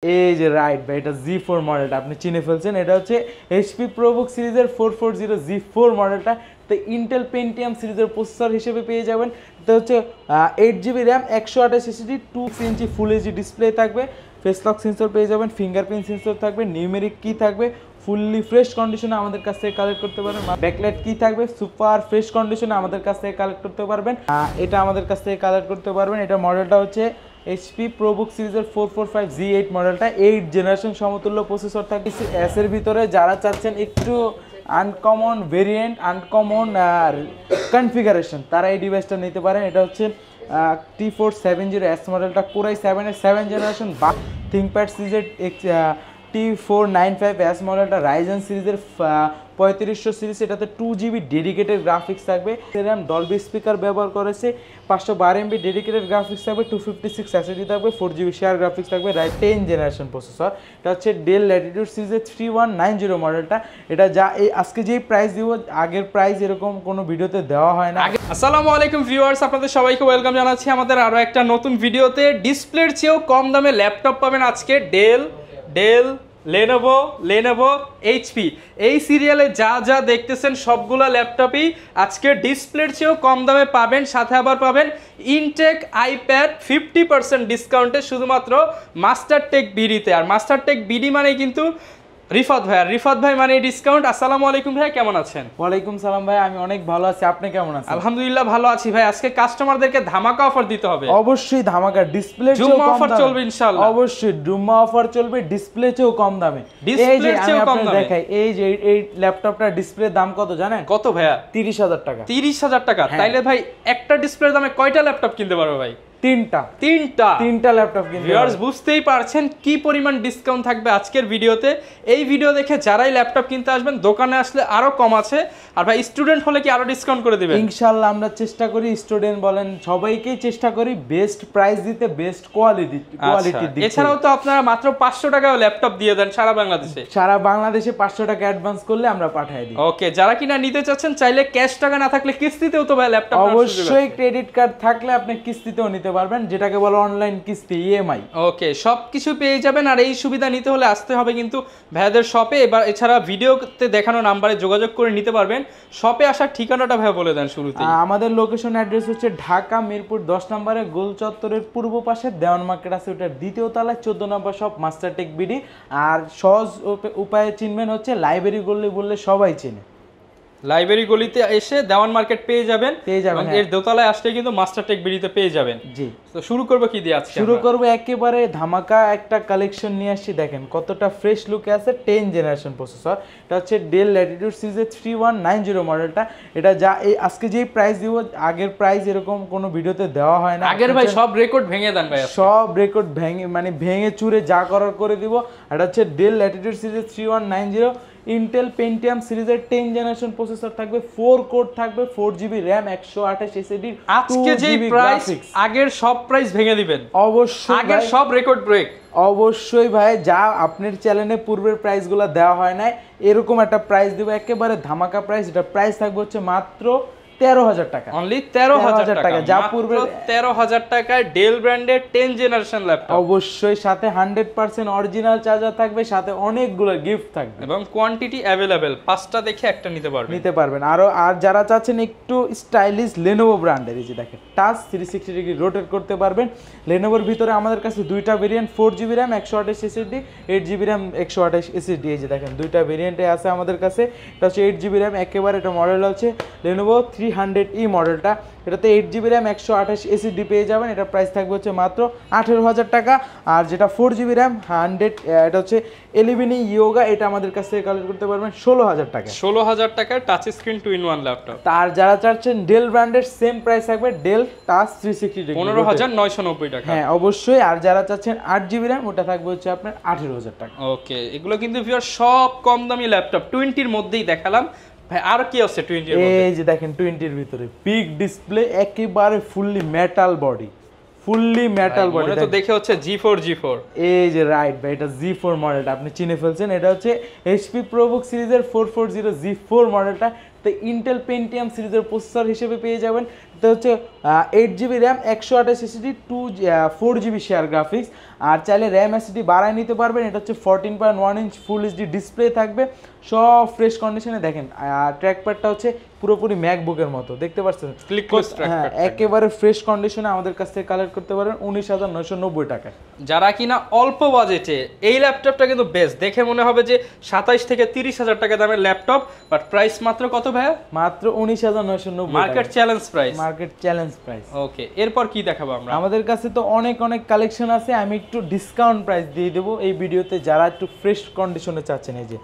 এই যে রাইট ভাই, এটা Z4 মডেলটা আপনি চিনে ফেলছেন। এটা হচ্ছে HP ProBook সিরিজের 440 Z4 মডেলটা। তো ইন্টেল পেন্টিয়াম সিরিজের প্রসেসর হিসেবে পেয়ে যাবেন। এটা হচ্ছে 8GB র্যাম, 128 SSD, 2 ইঞ্চি ফুল এইচডি ডিসপ্লে থাকবে, ফেস লক সেন্সর পেয়ে যাবেন, ফিঙ্গারপ্রিন্ট সেন্সর থাকবে, নিউমেরিক কি থাকবে, ফুললি ফ্রেশ কন্ডিশনে আমাদের কাছ থেকে কালেক্ট করতে পারবেন। ব্যাকলাইট কি থাকবে, সুপার ফ্রেশ কন্ডিশনে আমাদের কাছ থেকে কালেক্ট করতে পারবেন। এটা আমাদের কাছ থেকে কালেক্ট করতে পারবেন। এটা মডেলটা হচ্ছে HP ProBook সিরিজের 445 Z8 মডেলটা, 8 জেনারেশন সমতুল্য প্রসেসর থাকে এস এর ভিতরে। যারা চাচ্ছেন একটু আনকমন ভেরিয়েন্ট, আনকমন কনফিগারেশন, তারা এই ডিভাইসটা নিতে পারেন। এটা হচ্ছে T470S মডেলটা, Core i7 এর 7 জেনারেশন। বা ThinkPad সিরিজের T495S মডেলটা, Ryzen সিরিজের 3500 সিরিজ। এটাতে 2GB ডেডিকেটেড গ্রাফিক্স থাকবে, র্যাম ডলবি স্পিকার ব্যবহার করেছে, 512 MB ডেডিকেটেড গ্রাফিক্স থাকবে, 256 SSD থাকবে, 4GB শেয়ার গ্রাফিক্স থাকবে, 10 জেনারেশন প্রসেসর। এটা হচ্ছে ডেল ল্যাটিটিউড সিরিজের 3190 মডেলটা। এটা যা এই আজকে যেই প্রাইস দিব, আগের প্রাইস এরকম কোনো ভিডিওতে দেওয়া হয় না। আসসালামু আলাইকুম ভিউয়ার্স, আপনাদের সবাইকে ওয়েলকাম জানাচ্ছি আমাদের আরও একটা নতুন ভিডিওতে। ডিসপ্লের চেয়েও কম দামে ল্যাপটপ পাবেন আজকে ডেল, Lenovo, HP। এই সিরিয়ালে যা যা দেখতেছেন সবগুলা ল্যাপটপই আজকে ডিসপ্লের চেয়েও কম দামে পাবেন। সাথে আবার পাবেন ইনটেক আইপ্যাড 50% ডিসকাউন্টে শুধুমাত্র মাস্টারটেক বিডিতে। আর মাস্টারটেক বিডি মানে কিন্তু রিফাত ভাই, আর রিফাত ভাই মানে ডিসকাউন্ট। আসসালামু আলাইকুম ভাই, কেমন আছেন? ওয়ালাইকুম সালাম ভাই, আমি অনেক ভালো আছি, আপনি কেমন আছেন? আলহামদুলিল্লাহ ভালো আছি ভাই। আজকে কাস্টমারদেরকে ধামাকা অফার দিতে হবে। অবশ্যই ধামাকা, ডিসপ্লে জুম্মা অফার চলবে ইনশাআল্লাহ। অবশ্যই জুম্মা অফার চলবে, ডিসপ্লে চেয়েও কম দামে। এই যে আমি আপনাদের দেখাই, এই যে এই ল্যাপটপটার ডিসপ্লের দাম কত জানেন? কত ভাইয়া? 30,000 টাকা। 30,000 টাকা? তাইলে ভাই একটা ডিসপ্লের দামে কয়টা ল্যাপটপ কিনতে পারবে ভাই? তিনটা ল্যাপটপ কিনতে। ভিউয়ার্স বুঝতেই পারছেন কি পরিমাণ ডিসকাউন্ট থাকবে আজকের ভিডিওতে। এই ভিডিও দেখে যারাই ল্যাপটপ কিনতে আসবেন, দোকানে আসলে আরো কম আছে। আর ভাই স্টুডেন্ট হলে কি আরো ডিসকাউন্ট করে দিবেন? ইনশাআল্লাহ আমরা চেষ্টা করি, স্টুডেন্ট বলেন সবাইকেই চেষ্টা করি বেস্ট প্রাইস দিতে, বেস্ট কোয়ালিটি দিতে। এছাড়াও তো আপনারা মাত্র 500 টাকায় ল্যাপটপ দিয়ে দেন সারা বাংলাদেশে। সারা বাংলাদেশে 500 টাকা অ্যাডভান্স করলে আমরা পাঠিয়ে দিই। ওকে, যারা কিনা নিতে চাচ্ছেন চাইলে ক্যাশ টাকা না থাকলে কিস্তিতেও তো ভাই ল্যাপটপ অবশ্যই ক্রেডিট কার্ড থাকলে আপনি কিস্তিতেও নিতে পারবেন, যেটাকে বলে অনলাইন কিস্তি, ইএমআই। ওকে, সবকিছু পেয়ে যাবেন। আর এই সুবিধা নিতে হলে আসতে হবে কিন্তু ভাইয়াদের শপে। এবার এছাড়া ভিডিওতে দেখানো নাম্বারে যোগাযোগ করে নিতে পারবেন। শপে আসার ঠিকানাটা ভাই বলে দেন শুরুতে। আমাদের লোকেশন অ্যাড্রেস হচ্ছে ঢাকা মিরপুর 10 নম্বরে গোল চত্বরের পূর্ব পাশে দেওয়ান মার্কেট আছে, ওটার দ্বিতীয় তলায় 14 নম্বর শপ মাস্টারটেক বিডি। আর সহজ উপায়ে চিনবেন হচ্ছে লাইব্রেরি গলি বললে সবাই চেনে। লাইব্রেরি গলিতে এসে দেওয়ান মার্কেট পেয়ে যাবেন। এর দোতলায় আসলে কিন্তু মাস্টারটেক বিডিতে পেয়ে যাবেন। জি, তো শুরু করব কি দিয়ে আজকে? শুরু করব একেবারে ধামাকা একটা কালেকশন নিয়ে আসছি। দেখেন কতটা ফ্রেশ লুকে আছে, 10 জেনারেশন প্রসেসর। এটা হচ্ছে ডেল ল্যাটিটিউড সিরিজের 3190 মডেলটা। এটা যা এই আজকে যেই প্রাইস দিব, আগের প্রাইস এরকম কোনো ভিডিওতে দেওয়া হয় না। আগের ভাই সব রেকর্ড ভেঙে দেন ভাই, সব রেকর্ড ভেঙে চুরে যা করার করে দিব। এটা হচ্ছে ডেল ল্যাটিটিউড সিরিজের 3190 ইন্টেল পেন্টিয়াম সিরিজের 10 জেনারেশন প্রসেসর থাকবে, 4 কোর থাকবে, 4GB র্যাম, 128 SSD। আজকে যেই প্রাইস, আগের সব প্রাইস ভেঙে দিবেন অবশ্যই, আগের সব রেকর্ড ব্রেক। অবশ্যই ভাই, যা আপনার চ্যানেলে পূর্বের প্রাইসগুলো দেওয়া হয় না, এরকম একটা প্রাইস দিব, একেবারে ধামাকা প্রাইস। এটা প্রাইস থাকবে হচ্ছে মাত্র 13,000 টাকা। অনলি 13,000 টাকা, যা পূর্বে 13,000 টাকায় ডেল ব্র্যান্ডের 10 জেনারেশন ল্যাপটপ। অবশ্যই সাথে 100% অরিজিনাল চার্জার থাকবে, সাথে অনেকগুলো গিফট থাকবে এবং কোয়ান্টিটি अवेलेबल, 5টা দেখে একটা নিতে পারবেন। আর যারা চাচ্ছেন একটু স্টাইলিশ Lenovo ব্র্যান্ডের, এই যে দেখেন টাচ 360 ডিগ্রি রোটেট করতে পারবেন। Lenovoর ভিতরে আমাদের কাছে দুইটা variant, 4GB RAM, 128 SSD, 8GB RAM, 128 SSD। এই যে দেখেন দুইটা ভেরিয়েন্টে আছে আমাদের কাছে। এটা হচ্ছে 8GB র্যাম, একেবারে এটা মডেল হচ্ছে Lenovo 300E মডেলটা। এটাতে 8GB র্যাম, 128 SSD পেয়ে যাবেন। এটা প্রাইস থাকবে হচ্ছে মাত্র 18,000 টাকা। আর যেটা 4GB র্যাম 100, এটা হচ্ছে 11E ইয়োগা, এটা আমাদের কাছ থেকে কালেক্ট করতে পারবেন 16,000 টাকা। 16,000 টাকার টাচ স্ক্রিন 2-in-1 ল্যাপটপ। তার যারা চাচ্ছেন ডেল ব্র্যান্ডের সেম প্রাইস থাকবে, ডেল টাচ 360 ডিগ্রি 15,990 টাকা। হ্যাঁ অবশ্যই। আর যারা চাচ্ছেন 8GB র্যাম, ওটা থাকবে হচ্ছে আপনার 18,000 টাকা। ওকে, এগুলো কিন্তু ভিউয়ার সব কম দামি ল্যাপটপ, 20-এর মধ্যেই দেখালাম ভাই। আর কি আছে 20-এর মধ্যে? এই যে দেখেন 20-এর ভিতরে বিগ ডিসপ্লে, একেবারে ফুললি মেটাল বডি, তো দেখে হচ্ছে G4 এই যে রাইট ভাই, এটা Z4 মডেলটা আপনি চিনে ফেলছেন। এটা হচ্ছে HP ProBook সিরিজের 440 Z4 মডেলটা, তো ইন্টেল পেন্টিয়াম সিরিজের প্রসেসর হিসেবে পেয়ে যাবেন। এটা হচ্ছে 8GB RAM, 128 SSD, 4GB share graphics. আর চাইলে র্যাম এসএসডি বাড়ায় নিতে পারবেন। এটা হচ্ছে 14.1 ইঞ্চ ফুল এইচডি ডিসপ্লে থাকবে, সব ফ্রেশ কন্ডিশনে। দেখেন ট্র্যাক প্যাডটা হচ্ছে পুরোপুরি ম্যাকবুকের মতো, দেখতে পাচ্ছেন। হ্যাঁ, একেবারে ফ্রেশ কন্ডিশনে আমাদের কাছ থেকে কালেক্ট করতে পারেন 19,990 টাকায়। যারা কিনা অল্প বাজেটে, এই ল্যাপটপটা কিন্তু বেস্ট, দেখে মনে হবে যে 27 থেকে 30,000 টাকা দামের ল্যাপটপ, বাট প্রাইস মাত্র কত ভাইয়া? মাত্র 19,990, market challenge price. Market challenge price. Okay, এরপর কি দেখাবো আমরা? আমাদের কাছে তো অনেক কালেকশন আছে, আমি একটু ডিসকাউন্ট প্রাইস দিয়ে দেবো এই ভিডিওতে। যারা একটু ফ্রেশ কন্ডিশনে চাচ্ছেন, এই যে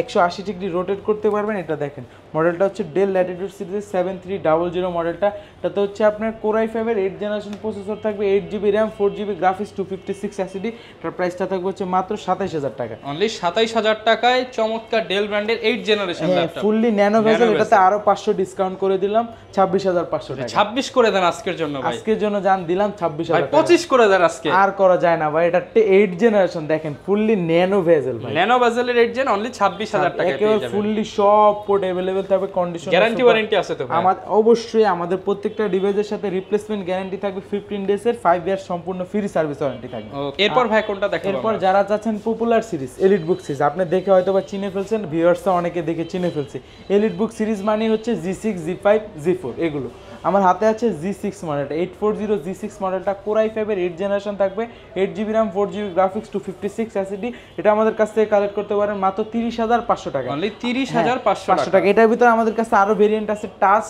180 ডিগ্রি রোটেট করতে পারবেন। এটা দেখেন, মডেলটা হচ্ছে ডেল ল্যাটিটিউড সিরিজের 7300 মডেলটা। এটাতে হচ্ছে আপনার কোর i5-এর 8th জেনারেশন প্রসেসর থাকবে, 8GB RAM, 4GB graphics, 256 SSD. এটার প্রাইসটা থাকবে হচ্ছে মাত্র 27,000 টাকা। অনলি 27,000 টাকায় চমৎকার ডেল ব্র্যান্ডের 8th generation laptop, fully nano bezel. এটাতে আরো 500 ডিসকাউন্ট করে দিলাম, 26,500 টাকা। 26 করে দেন আজকের জন্য ভাই। আজকের জন্য জান দিলাম 26,000 টাকা। 25 করে দেন আজকে। আর করা যায় না ভাই, এটা 8th জেনারেশন, দেখেন ফুললি ন্যানো ভেজেল ভাই। ন্যানো ভেজেলের 8th জেন অনলি 26,000 টাকায় পেয়ে যাবেন। ফুললি সব পোর্ট अवेलेबल থাকবে, কন্ডিশন গ্যারান্টি ওয়ারেন্টি আছে তো ভাই? অবশ্যই আমাদের প্রত্যেকটা ডিভাইসের সাথে রিপ্লেসমেন্ট গ্যারান্টি থাকবে 15 ডেজ এর, 5 ইয়ার সম্পূর্ণ ফ্রি সার্ভিস ওয়ারেন্টি থাকবে। এরপর ভাই কোনটা দেখাবো? এরপর যারা চাচ্ছেন পপুলার সিরিজ, এলিট বুক সিরিজ, আপনি দেখে হয়তোবা চিনে ফেলছেন, ভিউয়ার্সরা অনেকে দেখে চিনে ফেলছে। এলিট বুক সিরিজ মানে হচ্ছে G6, G5, G4 এগুলো। আমার হাতে আছে G6 মডেলটা, 840 G6 মডেলটা, কোর i5-এর 8th জেনারেশন থাকবে, 8GB RAM, 4GB graphics, 256 SSD. এটা আমাদের কাছ থেকে কালেক্ট করতে পারেন মাত্র 30,500 টাকা। অনলি 30,500 টাকা। এটার ভিতরে আমাদের কাছে আরো ভেরিয়েন্ট আছে, টাচ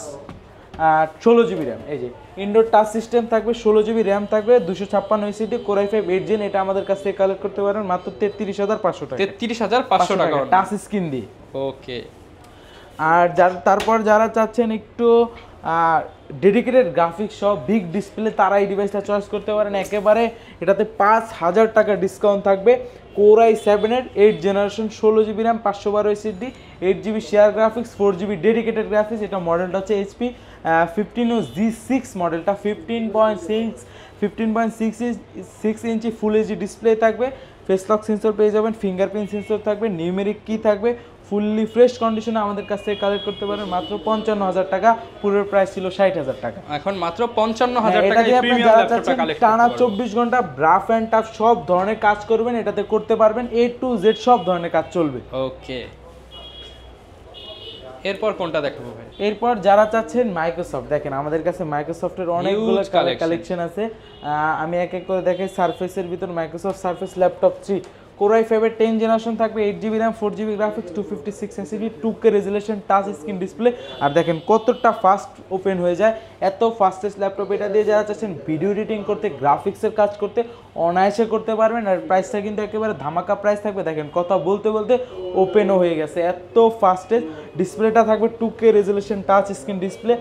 16GB র্যাম, এই যে ইনডোর টাচ সিস্টেম থাকবে, 16GB র্যাম থাকবে, 256 SSD, core i5 8th gen. এটা আমাদের কাছ থেকে কালেক্ট করতে পারেন মাত্র 33,500 টাকা। 33,500 টাকা টাচ স্ক্রিন দিয়ে। ওকে। আর তারপর যারা চাচ্ছেন একটু ডেডিকেটেড গ্রাফিক্স সহ বিগ ডিসপ্লে, তারা এই ডিভাইসটা চয়েস করতে পারেন একেবারে। এটাতে 5,000 টাকা ডিসকাউন্ট থাকবে। কোর i7-এর 8th generation, 16GB RAM, 512 SSD, 8GB share graphics, 4GB dedicated graphics. এটা মডেলটা হচ্ছে HP 15 G6 মডেলটা, 15.6 ইঞ্চি ফুল এইচডি ডিসপ্লে থাকবে, ফেস লক সেন্সর পেয়ে যাবেন, ফিঙ্গারপ্রিন্ট সেন্সর থাকবে, নিউমেরিক কি থাকবে। ফুললি ফ্রেশ কন্ডিশনে আমাদের কাছ থেকে কালেক্ট করতে পারেন মাত্র 55,000 টাকা। পুরো প্রাইস ছিল 60,000 টাকা, এখন মাত্র 55,000 টাকায় প্রিমিয়াম ল্যাপটপটা কালেক্ট টানা 24 ঘন্টা রাফ এন্ড টাফ সব ধরনের কাজ করবেন, এটাতে করতে পারবেন। A to Z সব ধরনের কাজ চলবে। ওকে, এরপর কোনটা দেখাবো ভাই? এরপর যারা চাচ্ছেন মাইক্রোসফট, দেখেন আমাদের কাছে মাইক্রোসফটের অনেকগুলো কালেকশন আছে। আমি এক এক করে দেখাই। সারফেসের ভিতর মাইক্রোসফট সারফেস ল্যাপটপ 3, কোর i5-এর 10th জেনারেশন থাকবে, 8GB RAM, 4GB graphics, 256 SSD, 2K resolution, touch screen display. আর দেখেন কতটা ফাস্ট ওপেন হয়ে যায়, এত ফাস্টেস্ট ল্যাপটপ। এটা দিয়ে যারা চাচ্ছেন ভিডিও এডিটিং করতে, গ্রাফিক্সের কাজ করতে, অনায়াসে করতে পারবেন। আর প্রাইসটা কিন্তু একেবারে ধামাকা প্রাইস থাকবে। দেখেন কথা বলতে বলতে ওপেনও হয়ে গেছে, এত ফাস্টেস্ট। ডিসপ্লেটা থাকবে 2K resolution, touch screen display,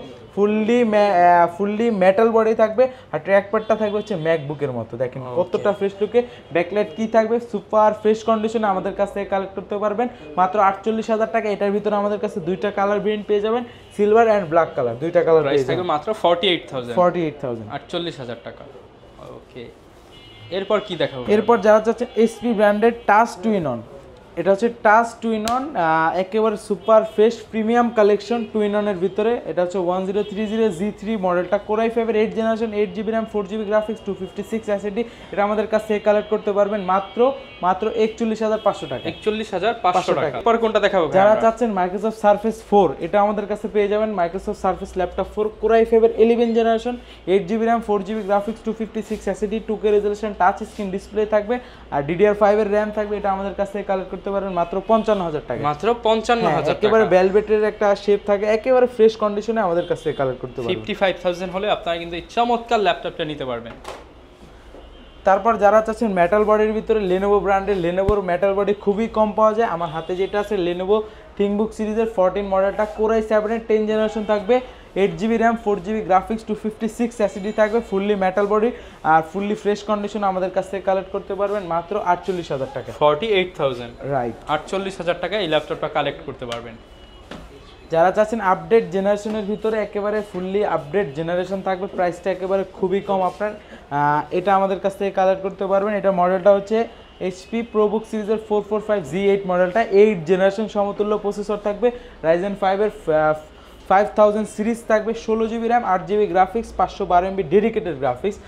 fully metal body থাকবে। আর ট্র্যাক প্যাডটা থাকবে হচ্ছে ম্যাকবুকের মতো, দেখেন কতটা ফ্রেশ লুকে। ব্যাকলাইট কি থাকবে সুপার ফ্রেশ কন্ডিশনে আমাদের কাছ থেকে কালেক্ট করতে পারবেন মাত্র 48,000 টাকা। এটার ভিতরে আমাদের কাছে দুইটা কালার ভেরিয়েন্ট পেয়ে যাবেন, সিলভার এন্ড ব্ল্যাক কালার, দুইটা কালার পেয়ে যাবেন। মাত্র 48,000, 48,000 টাকা। ওকে, এরপর কি দেখাবো? এরপর যারা চাচ্ছেন HP ব্র্যান্ডের টাচ টুইন অন, এটা হচ্ছে টাচ টুইন অন, একেবারে super fresh premium collection twin অনের ভিতরে। এটা হচ্ছে 1030 G3 মডেলটা, কোর i5-এর 8th generation, 8GB RAM, 4GB graphics, 256 SSD. এটা আমাদের কাছ থেকে কালেক্ট করতে পারবেন মাত্র 41,500 টাকা। 41,500 টাকা। এরপর কোনটা দেখাবো? যারা চাচ্ছেন মাইক্রোসফট সারফেস 4, এটা আমাদের কাছে পেয়ে যাবেন। মাইক্রোসফট সারফেস ল্যাপটপ 4, কোর i5-এর 11th generation, 8GB RAM, 4GB graphics, 256 SSD, 2K resolution, touch screen display থাকবে। আর DDR5-এর র্যাম থাকবে। এটা আমাদের কাছ থেকে কালেক্ট করতে পারেন মাত্র 55,000 টাকা। মাত্র 55,000 টাকা। একেবারে ভেলভেটের একটা শেপ থাকে, একেবারে ফ্রেশ কন্ডিশনে আমাদের কাছ থেকে কালেক্ট করতে পারবেন। 55,000 হলে আপনারা কিন্তু এই চমৎকার ল্যাপটপটা নিতে পারবেন। তারপর যারা চাচ্ছেন মেটাল বডির ভিতরে, লেনোভো ব্র্যান্ডের, লেনোভোর মেটাল বডি খুবই কম পাওয়া যায়। আমার হাতে যেটা আছে লেনোভো থিংকবুক সিরিজের 14 মডেলটা, কোর i7-এর 10th জেনারেশন থাকবে, 8GB RAM, 4GB graphics, 256 SSD থাকবে, ফুললি মেটাল বডি আর ফুললি ফ্রেশ কন্ডিশন আমাদের কাছ থেকে কালেক্ট করতে পারবেন মাত্র 48,000 টাকা। 48,000, রাইট, 48,000 টাকা এই ল্যাপটপটা কালেক্ট করতে পারবেন। যারা চাচ্ছেন আপডেট জেনারেশনের ভিতরে, একেবারে ফুললি আপডেট জেনারেশন থাকবে, প্রাইসটা একেবারে খুবই কম আপনার, এটা আমাদের কাছ থেকে কালেক্ট করতে পারবেন। এটা মডেলটা হচ্ছে HP ProBook সিরিজের 445Z8 মডেলটা 8 জেনারেশন সমতুল্য প্রসেসর থাকবে, Ryzen 5 এর 5000 সিরিজ থাকবে, 16GB RAM, 8GB graphics, 512 MB dedicated graphics,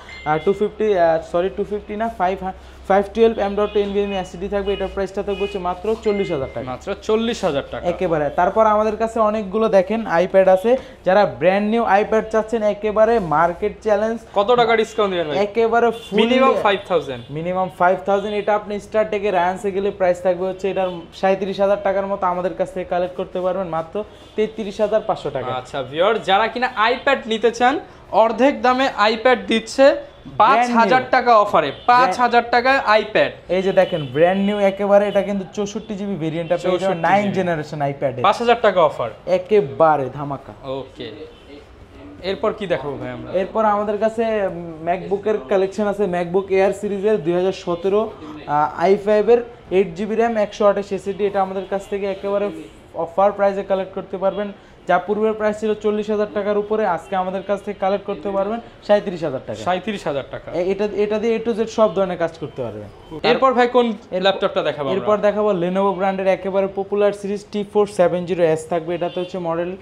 250 না 512 M.2 NVMe SSD থাকবে। এটার প্রাইসটা থাকবে হচ্ছে মাত্র 40,000 টাকা, মাত্র 40,000 টাকা একেবারে। তারপর আমাদের কাছে অনেকগুলো দেখেন আইপ্যাড আছে, যারা ব্র্যান্ড নিউ আইপ্যাড চাচ্ছেন একেবারে মার্কেট চ্যালেঞ্জ, কত টাকা ডিসকাউন্ট দিবেন ভাই? একেবারে মিনিমাম 5000, মিনিমাম 5000। এটা আপনি স্টার টেকে রায়ান্সে গেলে প্রাইস থাকবে হচ্ছে এটার 37,000 টাকার মতো, আমাদের কাছ থেকে কালেক্ট করতে পারবেন মাত্র 33,500 টাকা। আচ্ছা ভিউয়ার, যারা কিনা আইপ্যাড নিতে চান অর্ধেক দামে আইপ্যাড দিচ্ছে 5000 টাকা অফারে, 5000 টাকায় আইপ্যাড। এই যে দেখেন ব্র্যান্ড নিউ একেবারে, এটা কিন্তু 64GB ভেরিয়েন্টটা পেয়ে যাবেন 9 জেনারেশন আইপ্যাডে, 5000 টাকা অফার, একেবারে ধামাকা। ওকে, এরপর কি দেখাবো ভাই আমরা? এরপর আমাদের কাছে ম্যাকবুকের কালেকশন আছে, ম্যাকবুক এয়ার সিরিজের 2017 i5 এর 8GB র্যাম 128 SSD, এটা আমাদের কাছ থেকে একেবারে অফার প্রাইসে কালেক্ট করতে পারবেন, যা পূর্বের প্রাইস ছিল 40,000 টাকার উপরে, আজকে আমাদের কাছ থেকে কালেক্ট করতে পারবেন 37,000 টাকা। 37,000 টাকা, এটা দিয়ে A to Z সব ধরনের কাজ করতে পারবেন। এরপর ভাই কোন ল্যাপটপটা দেখাবো? এরপর দেখাবো Lenovo ব্র্যান্ডের একেবারে পপুলার সিরিজ T470S থাকবে, এটাতে হচ্ছে মডেল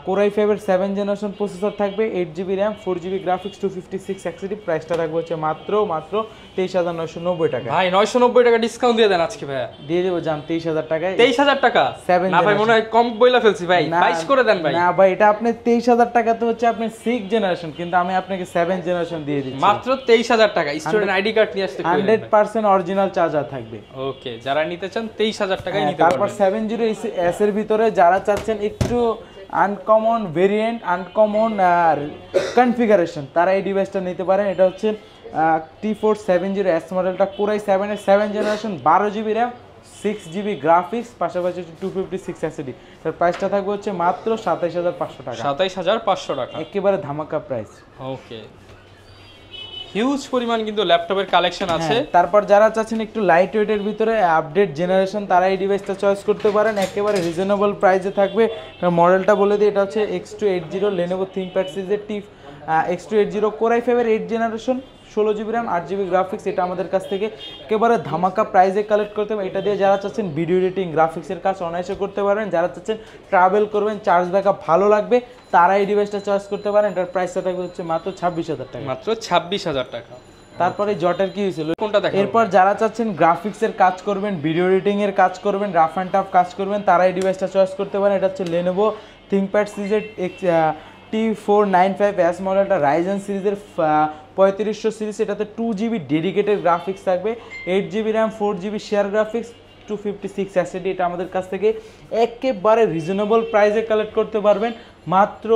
Core i5 এর 7 জেনারেশন প্রসেসর থাকবে, 8GB RAM, 4GB graphics, 256 SSD, প্রাইসটা থাকবে হচ্ছে মাত্র 23,990 টাকা। ভাই 990 টাকা ডিসকাউন্ট দিয়ে দেন আজকে ভাই। দিয়ে দেবো জান 23,000 টাকায়। 23,000 টাকা? 7 না ভাই, মনে হয় কম বইলা ফেলছি ভাই, 22 করে দেন ভাই। না ভাই, এটা আপনি 23,000 টাকা তো হচ্ছে আপনি 6 জেনারেশন, কিন্তু আমি আপনাকে 7 জেনারেশন দিয়ে দিচ্ছি মাত্র 23,000 টাকা। স্টুডেন্ট আইডি কার্ড নিয়ে আসতে 100% অরিজিনাল চার্জার থাকবে। ওকে, যারা নিতে চান 23,000 টাকায় নিতে তারপর পারবেন। 70S এর ভিতরে যারা চাচ্ছেন একটু আনকমন ভেরিয়েন্ট, আনকমন কনফিগারেশন, তারা এই ডিভাইসটা নিতে পারেন। এটা হচ্ছে T470S মডেলটা, Core i7 এর 7 generation, 12GB RAM, 6GB graphics, পাশাপাশি 256 SSD, তার প্রাইসটা থাকবে হচ্ছে মাত্র 27,500 টাকা। 27,500 টাকা, একেবারে ধামাকা প্রাইস। ওকে, হিউজ পরিমাণ কিন্তু ল্যাপটপের কালেকশন আছে। তারপর যারা চাচ্ছেন একটু লাইট ওয়েটের ভিতরে আপডেট জেনারেশন, তারা এই ডিভাইসটা চয়েস করতে পারেন, একেবারে রিজনেবল প্রাইসে থাকবে। মডেলটা বলে দিই, এটা হচ্ছে X280 Lenovo ThinkPad সিরিজের X280 Core i5 এর 8 generation, 16GB RAM, 8GB graphics, এটা আমাদের কাছ থেকে একেবারে ধামাকা প্রাইসে কালেক্ট করতে হবে। এটা দিয়ে যারা চাচ্ছেন ভিডিও এডিটিং, গ্রাফিক্সের কাজ অনায়াসে করতে পারেন, যারা চাচ্ছেন ট্রাভেল করবেন, চার্জ ব্যাকআপ ভালো লাগবে, তারা এই ডিভাইসটা চয়েস করতে পারেন। এটার প্রাইসটা থাকবে হচ্ছে মাত্র 26,000 টাকা। মাত্র 26,000 টাকা। তারপরে জটের কি হয়েছিল কোনটা দেখেন? এরপর যারা চাচ্ছেন গ্রাফিক্সের কাজ করবেন, ভিডিও এডিটিং এর কাজ করবেন, রাফ অ্যান্ড টাফ কাজ করবেন, তারা এই ডিভাইসটা চয়েস করতে পারেন। এটা হচ্ছে Lenovo ThinkPad সিরিজের T495S মডেলটা, Ryzen সিরিজের 3500 সিরিজ, এটাতে 2GB ডেডিকেটেড গ্রাফিক্স থাকবে, 8GB RAM, 4GB share graphics, 256 SSD, এটা আমাদের কাছ থেকে একেবারে রিজনেবল প্রাইসে কালেক্ট করতে পারবেন মাত্র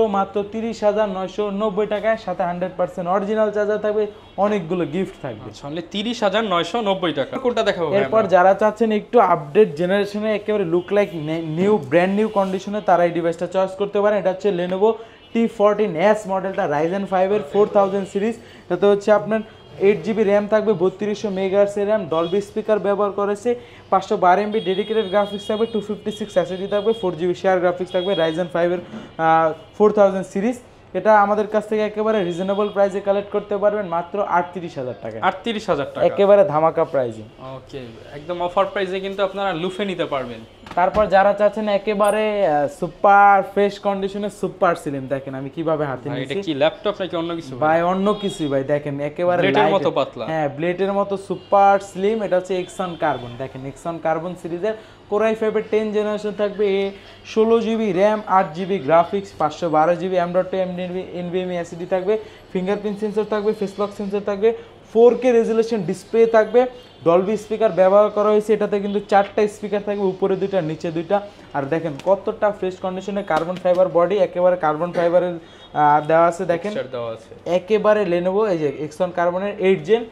30,990 টাকায়, সাথে 100% অরিজিনাল চার্জার থাকবে, অনেকগুলো গিফট থাকবে। অনলি 30,990 টাকা। কোনটা দেখাবো? এরপর যারা চাচ্ছেন একটু আপডেট জেনারেশনে একেবারে look like new brand new কন্ডিশনে, তারা এই ডিভাইসটা চয়েস করতে পারেন। এটা হচ্ছে Lenovo T14S মডেলটা, Ryzen 5 এর 4000 সিরিজ, এটাতে হচ্ছে আপনার 8GB র্যাম থাকবে, 3200 মেগাহার্টজ র্যাম, ডলবি স্পিকার ব্যবহার করেছে, 512 MB ডেডিকেটেড গ্রাফিক্স থাকবে, 256 SSD থাকবে, 4GB শেয়ার গ্রাফিক্স থাকবে, Ryzen 5 এর 4000 সিরিজ, এটা আমাদের কাছ থেকে একেবারে রিজনেবল প্রাইসে কালেক্ট করতে পারবেন মাত্র 38,000 টাকা। 38,000 টাকা, একেবারে ধামাকা প্রাইসে। ওকে, একদম অফার প্রাইসে কিন্তু আপনারা লুফে নিতে পারবেন। তারপর যারা চাচ্ছেন একেবারে সুপার ফ্রেশ কন্ডিশনে সুপার স্লিম, দেখেন আমি কিভাবে হাতে এটা নিয়েছি, কি ল্যাপটপ নাকি অন্য কিছু? ভাই অন্য কিছুই ভাই, দেখেন একেবারে ব্লেডের মতো পাতলা। হ্যাঁ, ব্লেডের মতো সুপার স্লিম। এটা হচ্ছে Exxon Carbon, দেখেন Exxon Carbon সিরিজের Core i5 এর 10 জেনারেশন থাকবে, 16GB RAM, 8GB graphics, 512GB M.2 NVMe SSD থাকবে, ফিঙ্গারপ্রিন্ট সেন্সর থাকবে, ফেস লক সেন্সর থাকবে, 4K রেজুলেশন ডিসপ্লে থাকবে, ডলবি স্পিকার ব্যবহার করা হয়েছে, এটাতে কিন্তু 4টা স্পিকার থাকবে, উপরে 2টা নিচে 2টা। আর দেখেন কতটা ফ্রেশ কন্ডিশনে কার্বন ফাইবার বডি, একেবারে কার্বন ফাইবারের দেওয়া আছে, দেখেন একেবারে Lenovo এই যে Exxon Carbon-এর 8 জেন,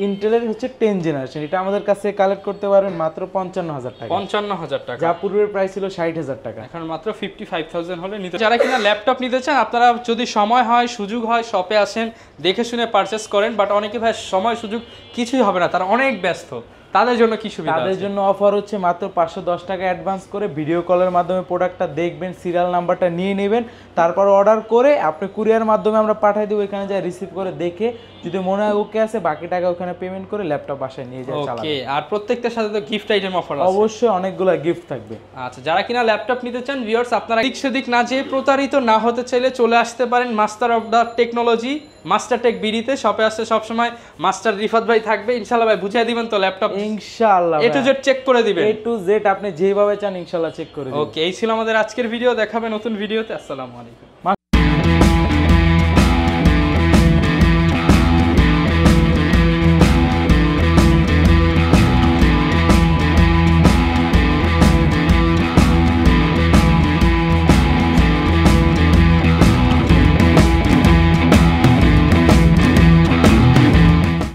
ইন্টেলের হচ্ছে 10 জেনারেশন, এটা আমাদের কাছে কালেক্ট করতে পারবেন মাত্র 55,000 টাকা। 55,000 টাকা, যা পূর্বের প্রাইস ছিল 60,000 টাকা, এখন মাত্র 55,000 হলে নিতে। যারা কিনা ল্যাপটপ নিতে চান, আপনারা যদি সময় হয়, সুযোগ হয়, শপে আসেন, দেখে শুনে পারচেস করেন। বাট অনেকে ভাই সময় সুযোগ কিছুই হবে না, তারা অনেক ব্যস্ত, তাদের জন্য কি সুবিধা তাদের আছে? জন্য অফার হচ্ছে মাত্র 510 টাকা অ্যাডভান্স করে ভিডিও কলের মাধ্যমে প্রোডাক্টটা দেখবেন, সিরিয়াল নাম্বারটা নিয়ে নেবেন, তারপর অর্ডার করে আপনি কুরিয়ার মাধ্যমে আমরা পাঠিয়ে দেবো, এখানে যা রিসিভ করে দেখে যদি মনে হয় ওকে আছে বাকি টাকা ওখানে পেমেন্ট করে ল্যাপটপ বাসায় নিয়ে যায় ওকে, চালাবেন। আর প্রত্যেকটার সাথে তো গিফট আইটেম অফার আছে। অবশ্যই অনেকগুলো গিফট থাকবে। আচ্ছা, যারা কিনা ল্যাপটপ নিতে চান ভিউয়ার্স, আপনারা দিক সেদিক না যেয়ে প্রতারিত না হতে চাইলে চলে আসতে পারেন master of the technology, master tech বিডিতে। শপে আসতে সবসময় মাস্টার রিফাত ভাই থাকবে, ইনশাআল্লাহ ভাই বুঝিয়ে দিবেন তো ল্যাপটপ ইনশাআল্লাহ এ টু জেড চেক করে দিবেন, এ টু জেড আপনি যেভাবে চান ইনশাআল্লাহ চেক করে দিবেন। ওকে, এই ছিল আমাদের আজকের ভিডিও, দেখাবে নতুন ভিডিওতে। আসসালামু আলাইকুম।